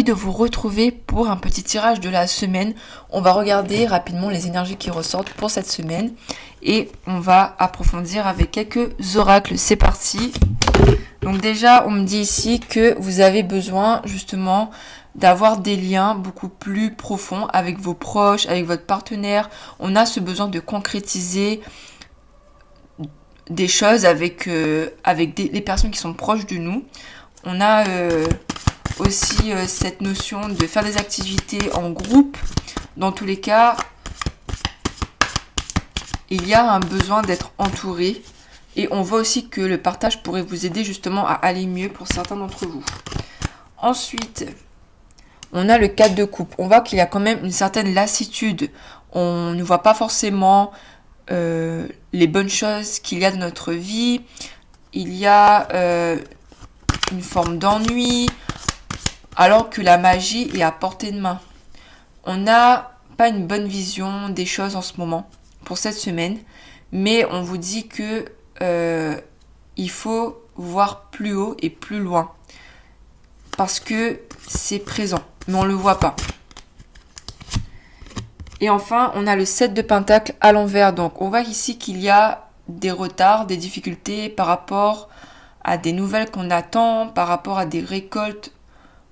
De vous retrouver pour un petit tirage de la semaine. On va regarder rapidement les énergies qui ressortent pour cette semaine et on va approfondir avec quelques oracles. C'est parti. Donc déjà, on me dit ici que vous avez besoin justement d'avoir des liens beaucoup plus profonds avec vos proches, avec votre partenaire. On a ce besoin de concrétiser des choses avec les personnes qui sont proches de nous. On a aussi cette notion de faire des activités en groupe. Dans tous les cas, il y a un besoin d'être entouré et on voit aussi que le partage pourrait vous aider justement à aller mieux pour certains d'entre vous. Ensuite, on a le 4 de coupe. On voit qu'il y a quand même une certaine lassitude. On ne voit pas forcément les bonnes choses qu'il y a dans notre vie. Il y a une forme d'ennui, alors que la magie est à portée de main. On n'a pas une bonne vision des choses en ce moment, pour cette semaine, mais on vous dit que il faut voir plus haut et plus loin, parce que c'est présent, mais on ne le voit pas. Et enfin, on a le 7 de Pentacle à l'envers, donc on voit ici qu'il y a des retards, des difficultés par rapport à des nouvelles qu'on attend, par rapport à des récoltes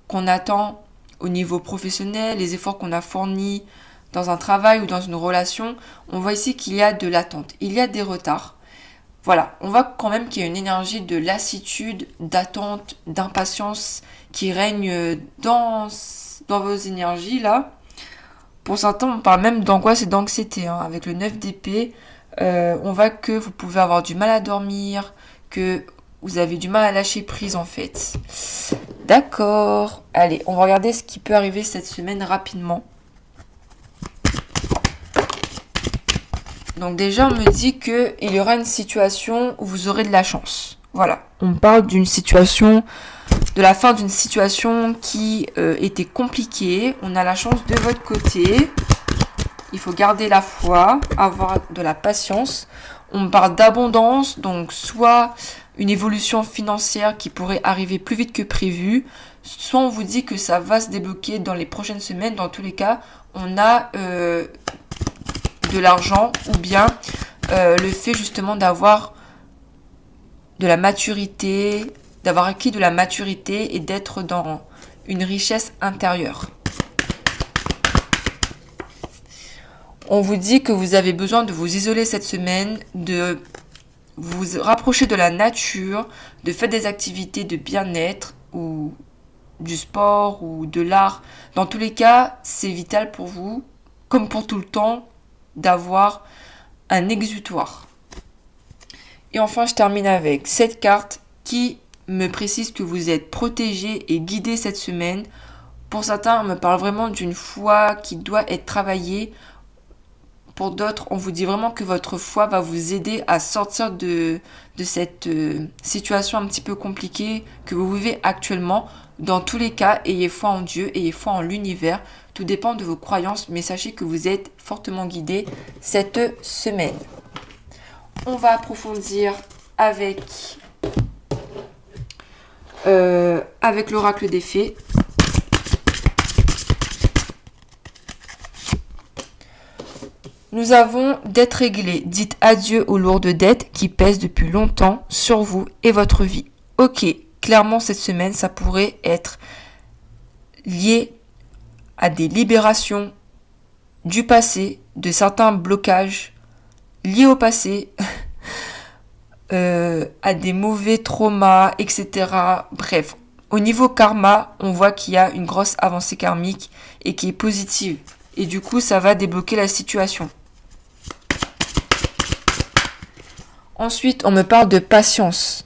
qu'on attend au niveau professionnel, les efforts qu'on a fournis dans un travail ou dans une relation. On voit ici qu'il y a de l'attente, il y a des retards. Voilà, on voit quand même qu'il y a une énergie de lassitude, d'attente, d'impatience qui règne dans vos énergies là. Pour certains, on parle même d'angoisse et d'anxiété. Avec le 9 d'épée, on voit que vous pouvez avoir du mal à dormir, que vous avez du mal à lâcher prise en fait. D'accord. Allez, on va regarder ce qui peut arriver cette semaine rapidement. Donc déjà, on me dit qu'il y aura une situation où vous aurez de la chance. Voilà. On parle d'une situation, de la fin d'une situation qui était compliquée. On a la chance de votre côté. Il faut garder la foi, avoir de la patience. On me parle d'abondance, donc soit une évolution financière qui pourrait arriver plus vite que prévu, soit on vous dit que ça va se débloquer dans les prochaines semaines. Dans tous les cas, on a de l'argent ou bien le fait justement d'avoir de la maturité, d'avoir acquis de la maturité et d'être dans une richesse intérieure. On vous dit que vous avez besoin de vous isoler cette semaine, de vous rapprocher de la nature, de faire des activités de bien-être ou du sport ou de l'art. Dans tous les cas, c'est vital pour vous, comme pour tout le temps, d'avoir un exutoire. Et enfin, je termine avec cette carte qui me précise que vous êtes protégé et guidé cette semaine. Pour certains, on me parle vraiment d'une foi qui doit être travaillée. Pour d'autres, on vous dit vraiment que votre foi va vous aider à sortir de cette situation un petit peu compliquée que vous vivez actuellement. Dans tous les cas, ayez foi en Dieu, ayez foi en l'univers. Tout dépend de vos croyances, mais sachez que vous êtes fortement guidé cette semaine. On va approfondir avec l'oracle des fées. Nous avons dette réglée. Dites adieu aux lourdes dettes qui pèsent depuis longtemps sur vous et votre vie. Ok, clairement cette semaine, ça pourrait être lié à des libérations du passé, de certains blocages liés au passé, à des mauvais traumas, etc. Bref, au niveau karma, on voit qu'il y a une grosse avancée karmique et qui est positive. Et du coup, ça va débloquer la situation. Ensuite, on me parle de patience.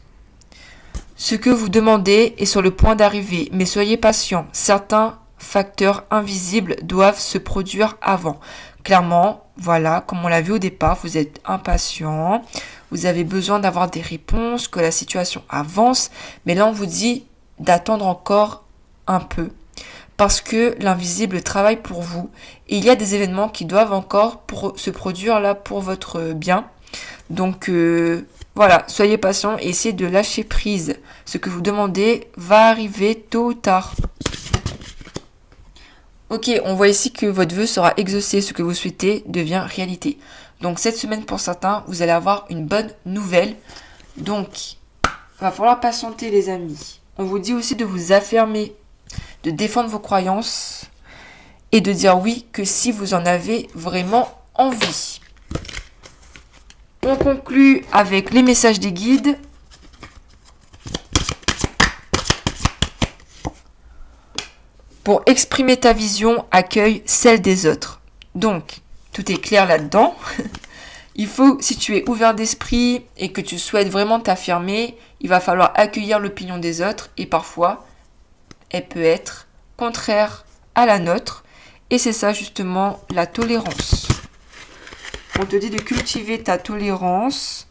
Ce que vous demandez est sur le point d'arriver, mais soyez patient. Certains facteurs invisibles doivent se produire avant. Clairement, voilà, comme on l'a vu au départ, vous êtes impatient, vous avez besoin d'avoir des réponses, que la situation avance, mais là on vous dit d'attendre encore un peu, parce que l'invisible travaille pour vous, et il y a des événements qui doivent encore se produire là pour votre bien. Donc voilà, soyez patient et essayez de lâcher prise. Ce que vous demandez va arriver tôt ou tard. Ok, on voit ici que votre vœu sera exaucé, ce que vous souhaitez devient réalité. Donc cette semaine pour certains, vous allez avoir une bonne nouvelle. Donc, va falloir patienter les amis. On vous dit aussi de vous affirmer, de défendre vos croyances et de dire oui que si vous en avez vraiment envie. On conclut avec les messages des guides. Pour exprimer ta vision, accueille celle des autres. Donc, tout est clair là-dedans. Il faut, si tu es ouvert d'esprit et que tu souhaites vraiment t'affirmer, il va falloir accueillir l'opinion des autres et parfois, elle peut être contraire à la nôtre. Et c'est ça justement la tolérance. On te dit de cultiver ta tolérance.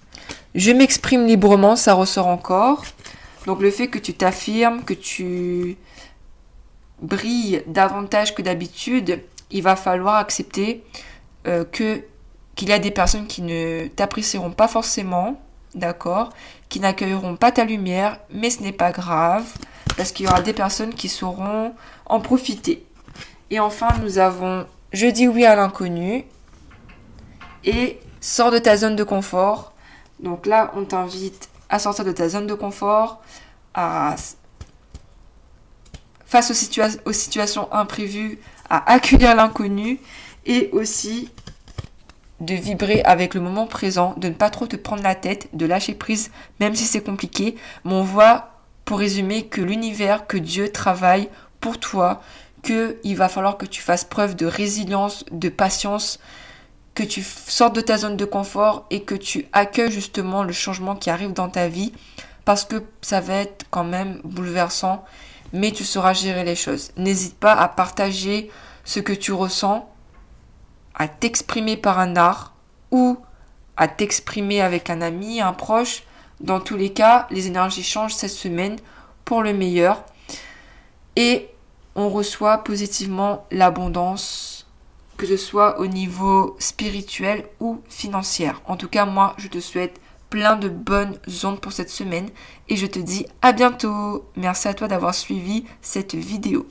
Je m'exprime librement, ça ressort encore. Donc le fait que tu t'affirmes, que tu brilles davantage que d'habitude, il va falloir accepter qu'il y a des personnes qui ne t'apprécieront pas forcément, d'accord, qui n'accueilleront pas ta lumière, mais ce n'est pas grave, parce qu'il y aura des personnes qui sauront en profiter. Et enfin, nous avons je dis oui à l'inconnu et sors de ta zone de confort. Donc là, on t'invite à sortir de ta zone de confort, face aux situations imprévues, à accueillir l'inconnu et aussi de vibrer avec le moment présent, de ne pas trop te prendre la tête, de lâcher prise, même si c'est compliqué. Mais on voit, pour résumer, que l'univers, que Dieu travaille pour toi, qu'il va falloir que tu fasses preuve de résilience, de patience, que tu sortes de ta zone de confort et que tu accueilles justement le changement qui arrive dans ta vie, parce que ça va être quand même bouleversant, mais tu sauras gérer les choses. N'hésite pas à partager ce que tu ressens, à t'exprimer par un art ou à t'exprimer avec un ami, un proche. Dans tous les cas, les énergies changent cette semaine pour le meilleur et on reçoit positivement l'abondance, que ce soit au niveau spirituel ou financier. En tout cas, moi, je te souhaite plein de bonnes ondes pour cette semaine et je te dis à bientôt. Merci à toi d'avoir suivi cette vidéo.